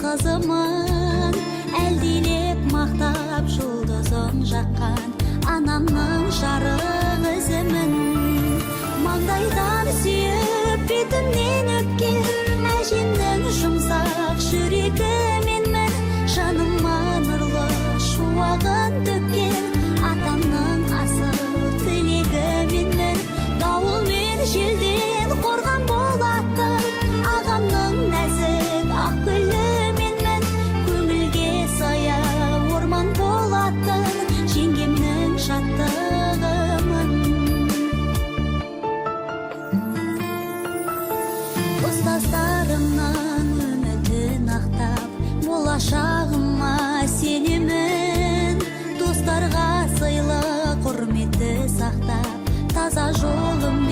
қызымын, әлдилеп мақтап жұлдызың жаққан, анамның жарық ізімін. Маңдайдан сүйіп, бетімнен өпкен, әжемнің жұмсақ жүрегі менмін. Жаныма нұрлы шуағын төккен, атамның асыл тілегі менмін. Дауыл мен желден қорған болатын, ағамның нәзік ақ гүлі менмін. Көңілге сая орман болатын, жеңгемнің шаттығымын. Ұстаздарымның үмітін ақтап, болашағыма сенемін. Достарға сыйлы құрметті сақтап, таза жолым